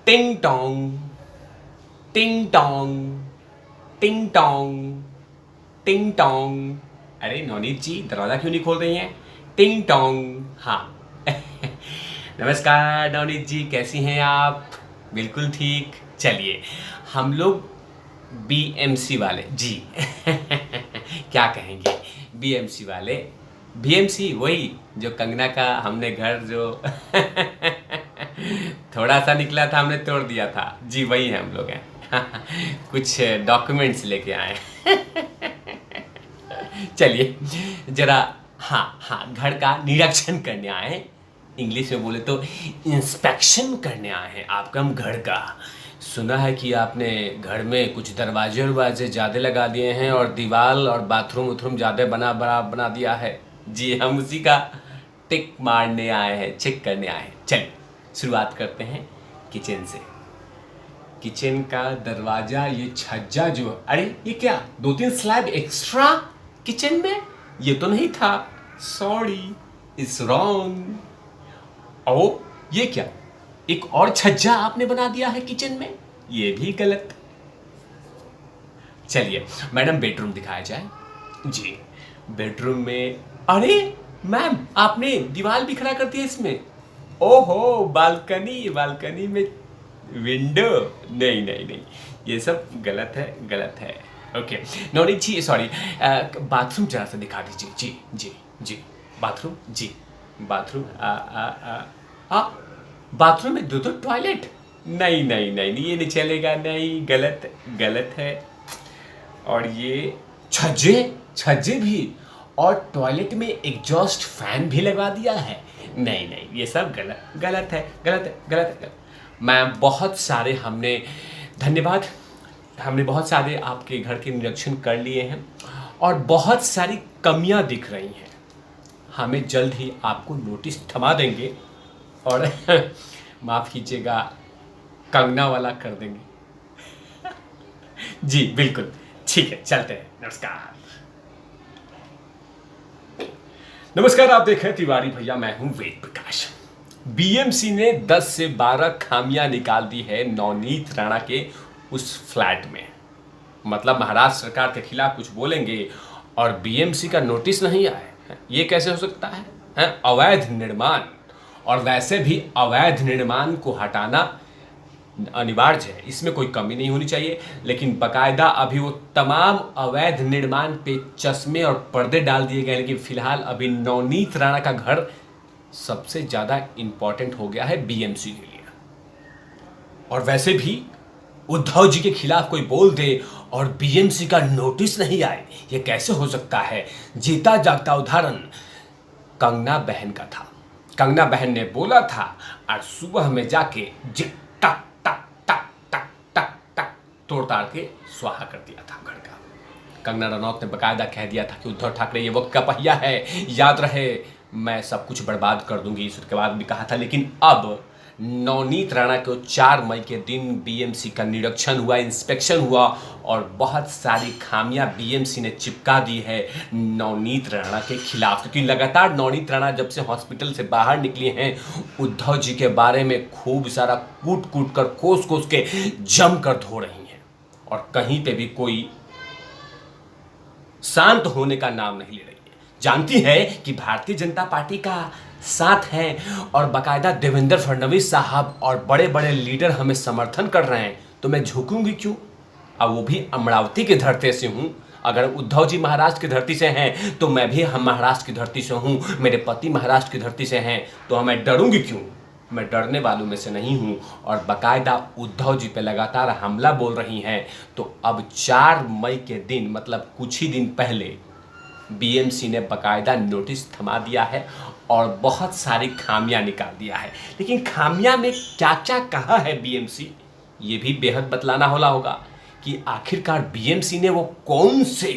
टिंग टोंग, टिंग टोंग, टिंग टोंग, टिंग टोंग। अरे नवनीत जी, दरवाजा क्यों नहीं खोल रही हैं? टिंग टोंग। हाँ। नमस्कार नवनीत जी, कैसी हैं आप? बिल्कुल ठीक। चलिए, हम लोग बीएमसी वाले जी क्या कहेंगे, बीएमसी वाले, बीएमसी वही जो कंगना का हमने घर जो थोड़ा सा निकला था हमने तोड़ दिया था जी, वही है हम लोग हैं। कुछ डॉक्यूमेंट्स लेके आए। चलिए जरा, हाँ हाँ, घर का निरीक्षण करने आए हैं। इंग्लिश में बोले तो इंस्पेक्शन करने आए हैं आपका हम घर का। सुना है कि आपने घर में कुछ दरवाजे वरवाजे ज़्यादा लगा दिए हैं और दीवार और बाथरूम उथरूम ज़्यादा बना दिया है जी। हम उसी का टिक मारने आए हैं, चेक करने आए हैं। चलिए शुरुआत करते हैं किचन से। किचन का दरवाजा, ये छज्जा जो, अरे ये क्या 2-3 स्लैब एक्स्ट्रा किचन में? ये तो नहीं था। Sorry, it's wrong. ओ ये क्या, एक और छज्जा आपने बना दिया है किचन में? ये भी गलत। चलिए मैडम, बेडरूम दिखाया जाए जी। बेडरूम में, अरे मैम आपने दीवार भी खड़ा कर दिया इसमें। ओहो, बालकनी, बालकनी में विंडो, नहीं नहीं नहीं, ये सब गलत है, गलत है। ओके नवनीत जी, सॉरी, बाथरूम जरा सा दिखा दीजिए जी जी जी। बाथरूम जी, बाथरूम बाथरूम में 2 टॉयलेट? नहीं नहीं नहीं नहीं, ये नहीं चलेगा, नहीं, गलत गलत है। और ये छज्जे, छज्जे भी, और टॉयलेट में एग्जॉस्ट फैन भी लगा दिया है। नहीं नहीं, ये सब गलत गलत है, गलत है, गलत है, गलत। मैम बहुत सारे हमने, धन्यवाद, हमने बहुत सारे आपके घर के निरीक्षण कर लिए हैं और बहुत सारी कमियां दिख रही हैं। हमें जल्द ही आपको नोटिस थमा देंगे और माफ़ कीजिएगा, कंगना वाला कर देंगे। जी बिल्कुल, ठीक है, चलते हैं। नमस्कार। नमस्कार, आप देख रहे हैं तिवारी भैया, मैं हूं वेद प्रकाश। बीएमसी ने 10 से 12 खामियां निकाल दी है नवनीत राणा के उस फ्लैट में। मतलब महाराष्ट्र सरकार के खिलाफ कुछ बोलेंगे और बीएमसी का नोटिस नहीं आए, ये कैसे हो सकता है? अवैध निर्माण, और वैसे भी अवैध निर्माण को हटाना अनिवार्य है, इसमें कोई कमी नहीं होनी चाहिए। लेकिन बकायदा अभी वो तमाम अवैध निर्माण पे चश्मे और पर्दे डाल दिए गए। लेकिन फिलहाल अभी नवनीत राणा का घर सबसे ज़्यादा इम्पॉर्टेंट हो गया है बीएमसी के लिए। और वैसे भी उद्धव जी के खिलाफ कोई बोल दे और बीएमसी का नोटिस नहीं आए, ये कैसे हो सकता है? जीता जागता उदाहरण कंगना बहन का था। कंगना बहन ने बोला था और सुबह में जाके टक टक टक टक टक टक तोड़ ताड़ के स्वाहा कर दिया था घर का। कंगना रनौत ने बकायदा कह दिया था कि उद्धव ठाकरे ये वक्त का पहिया है, याद रहे मैं सब कुछ बर्बाद कर दूंगी, इसके बाद भी कहा था। लेकिन अब नवनीत राणा को 4 मई के दिन बीएमसी का निरीक्षण हुआ, इंस्पेक्शन हुआ और बहुत सारी खामियां बीएमसी ने चिपका दी है नवनीत राणा के खिलाफ। क्योंकि लगातार नवनीत राणा जब से हॉस्पिटल से बाहर निकली हैं, उद्धव जी के बारे में खूब सारा कूट कूट कर, कोस कोस के जम कर धो रही हैं और कहीं पे भी कोई शांत होने का नाम नहीं ले रही है। जानती है कि भारतीय जनता पार्टी का साथ है और बकायदा देवेंद्र फडणवीस साहब और बड़े बड़े लीडर हमें समर्थन कर रहे हैं, तो मैं झुकूंगी क्यों? अब वो भी अमरावती के धरती से हूं। अगर उद्धव जी महाराष्ट्र की धरती से हैं तो मैं भी हम महाराष्ट्र की धरती से हूं, मेरे पति महाराष्ट्र की धरती से हैं, तो मैं डरूंगी क्यों? मैं डरने वालों में से नहीं हूं। और बकायदा उद्धव जी पे लगातार हमला बोल रही हैं, तो अब 4 मई के दिन, मतलब कुछ ही दिन पहले, बीएमसी ने बकायदा नोटिस थमा दिया है और बहुत सारी खामियां निकाल दिया है। लेकिन खामियां में क्या क्या कहा है बीएमसी, ये भी बेहद बतलाना होगा कि आखिरकार बीएमसी ने वो कौन से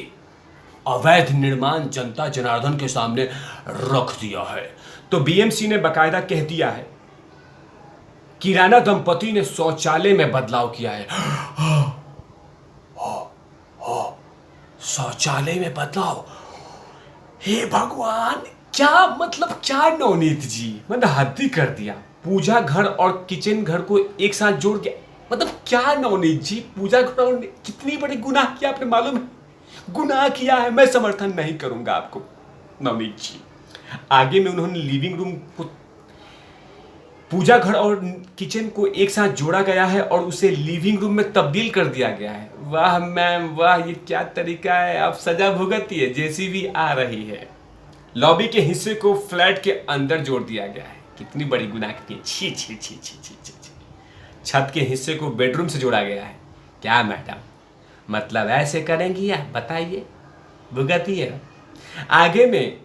अवैध निर्माण जनता जनार्दन के सामने रख दिया है। तो बीएमसी ने बकायदा कह दिया है किराना दंपति ने शौचालय में बदलाव किया है। शौचालय में बदलाव, हे भगवान, क्या मतलब, क्या नवनीत जी, मतलब हद ही कर दिया। पूजा घर और किचन घर को एक साथ जोड़ के, मतलब क्या नवनीत जी, पूजा घर और कितनी बड़ी गुनाह किया आपने, मालूम है? गुनाह किया है, मैं समर्थन नहीं करूंगा आपको नवनीत जी। आगे में उन्होंने लिविंग रूम को, पूजा घर और किचन को एक साथ जोड़ा गया है और उसे लिविंग रूम में तब्दील कर दिया गया है। वाह मैम वाह, ये क्या तरीका है, आप सजा भुगतिए, जेसीबी आ रही है। लॉबी के हिस्से को फ्लैट के अंदर जोड़ दिया गया है, कितनी बड़ी गुनाह की है, छी छी छी छी छी छी छी। छत के हिस्से को बेडरूम से जोड़ा गया है। क्या मैडम, मतलब ऐसे करेंगी आप, बताइए, भुगतिए। आगे में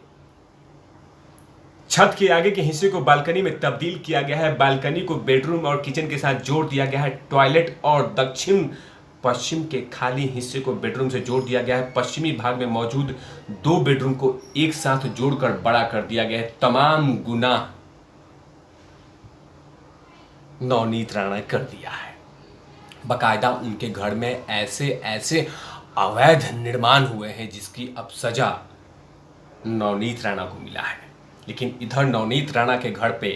छत के आगे के हिस्से को बालकनी में तब्दील किया गया है। बालकनी को बेडरूम और किचन के साथ जोड़ दिया गया है। टॉयलेट और दक्षिण पश्चिम के खाली हिस्से को बेडरूम से जोड़ दिया गया है। पश्चिमी भाग में मौजूद 2 बेडरूम को एक साथ जोड़कर बड़ा कर दिया गया है। तमाम गुनाह नवनीत राणा कर दिया है। बकायदा उनके घर में ऐसे ऐसे अवैध निर्माण हुए हैं जिसकी अब सजा नवनीत राणा को मिला है। लेकिन इधर नवनीत राणा के घर पे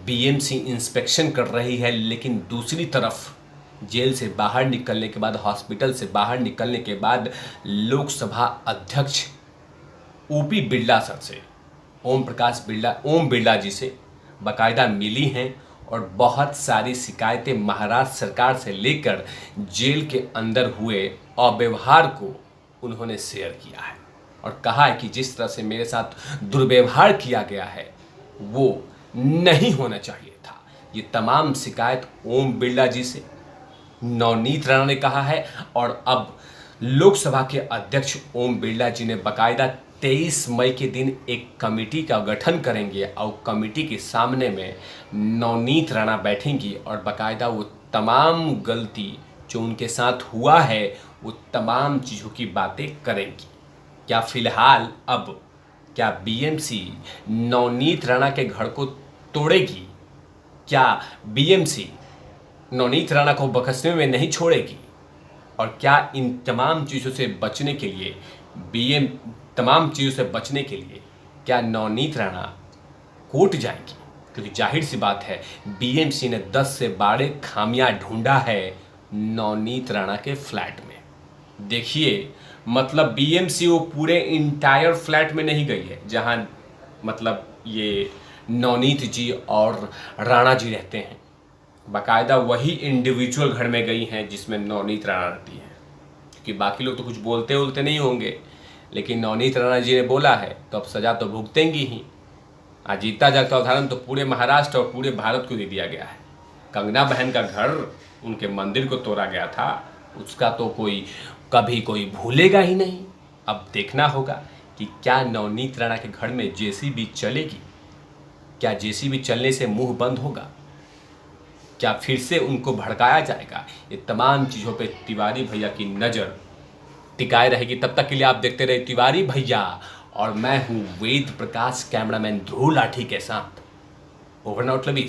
बीएमसी इंस्पेक्शन कर रही है, लेकिन दूसरी तरफ जेल से बाहर निकलने के बाद, हॉस्पिटल से बाहर निकलने के बाद लोकसभा अध्यक्ष ओपी बिरला सर से, ओम बिरला जी से बाकायदा मिली हैं और बहुत सारी शिकायतें महाराष्ट्र सरकार से लेकर जेल के अंदर हुए अव्यवहार को उन्होंने शेयर किया है और कहा है कि जिस तरह से मेरे साथ दुर्व्यवहार किया गया है वो नहीं होना चाहिए था। ये तमाम शिकायत ओम बिरला जी से नवनीत राणा ने कहा है और अब लोकसभा के अध्यक्ष ओम बिरला जी ने बाकायदा 23 मई के दिन एक कमेटी का गठन करेंगे और कमेटी के सामने में नवनीत राणा बैठेंगी और बाकायदा वो तमाम गलती जो उनके साथ हुआ है वो तमाम चीज़ों की बातें करेंगी। क्या फिलहाल अब क्या बीएमसी नवनीत राणा के घर को तोड़ेगी? क्या बीएमसी नवनीत राणा को बकसने में नहीं छोड़ेगी? और क्या इन तमाम चीज़ों से बचने के लिए क्या नवनीत राणा कोर्ट जाएंगी? क्योंकि जाहिर सी बात है बीएमसी ने 10 से 12 खामियां ढूंढा है नवनीत राणा के फ्लैट में। देखिए, मतलब बीएमसी वो पूरे इंटायर फ्लैट में नहीं गई है जहां मतलब ये नवनीत जी और राणा जी रहते हैं। बाकायदा वही इंडिविजुअल घर में गई हैं जिसमें नवनीत राणा रहती है। क्योंकि बाकी लोग तो कुछ बोलते नहीं होंगे, लेकिन नवनीत राणा जी ने बोला है तो अब सजा तो भुगतेंगी ही। अजीता जागता उदाहरण तो पूरे महाराष्ट्र और पूरे भारत को दे दिया गया है। कंगना बहन का घर, उनके मंदिर को तोड़ा गया था, उसका तो कभी कोई भूलेगा ही नहीं। अब देखना होगा कि क्या नवनीत राणा के घर में जेसीबी चलेगी? क्या जेसीबी चलने से मुंह बंद होगा? क्या फिर से उनको भड़काया जाएगा? ये तमाम चीज़ों पे तिवारी भैया की नज़र टिकाए रहेगी। तब तक के लिए आप देखते रहे तिवारी भैया और मैं हूँ वेद प्रकाश, कैमरामैन ध्रुव लाठी के साथ। Over and out lovies.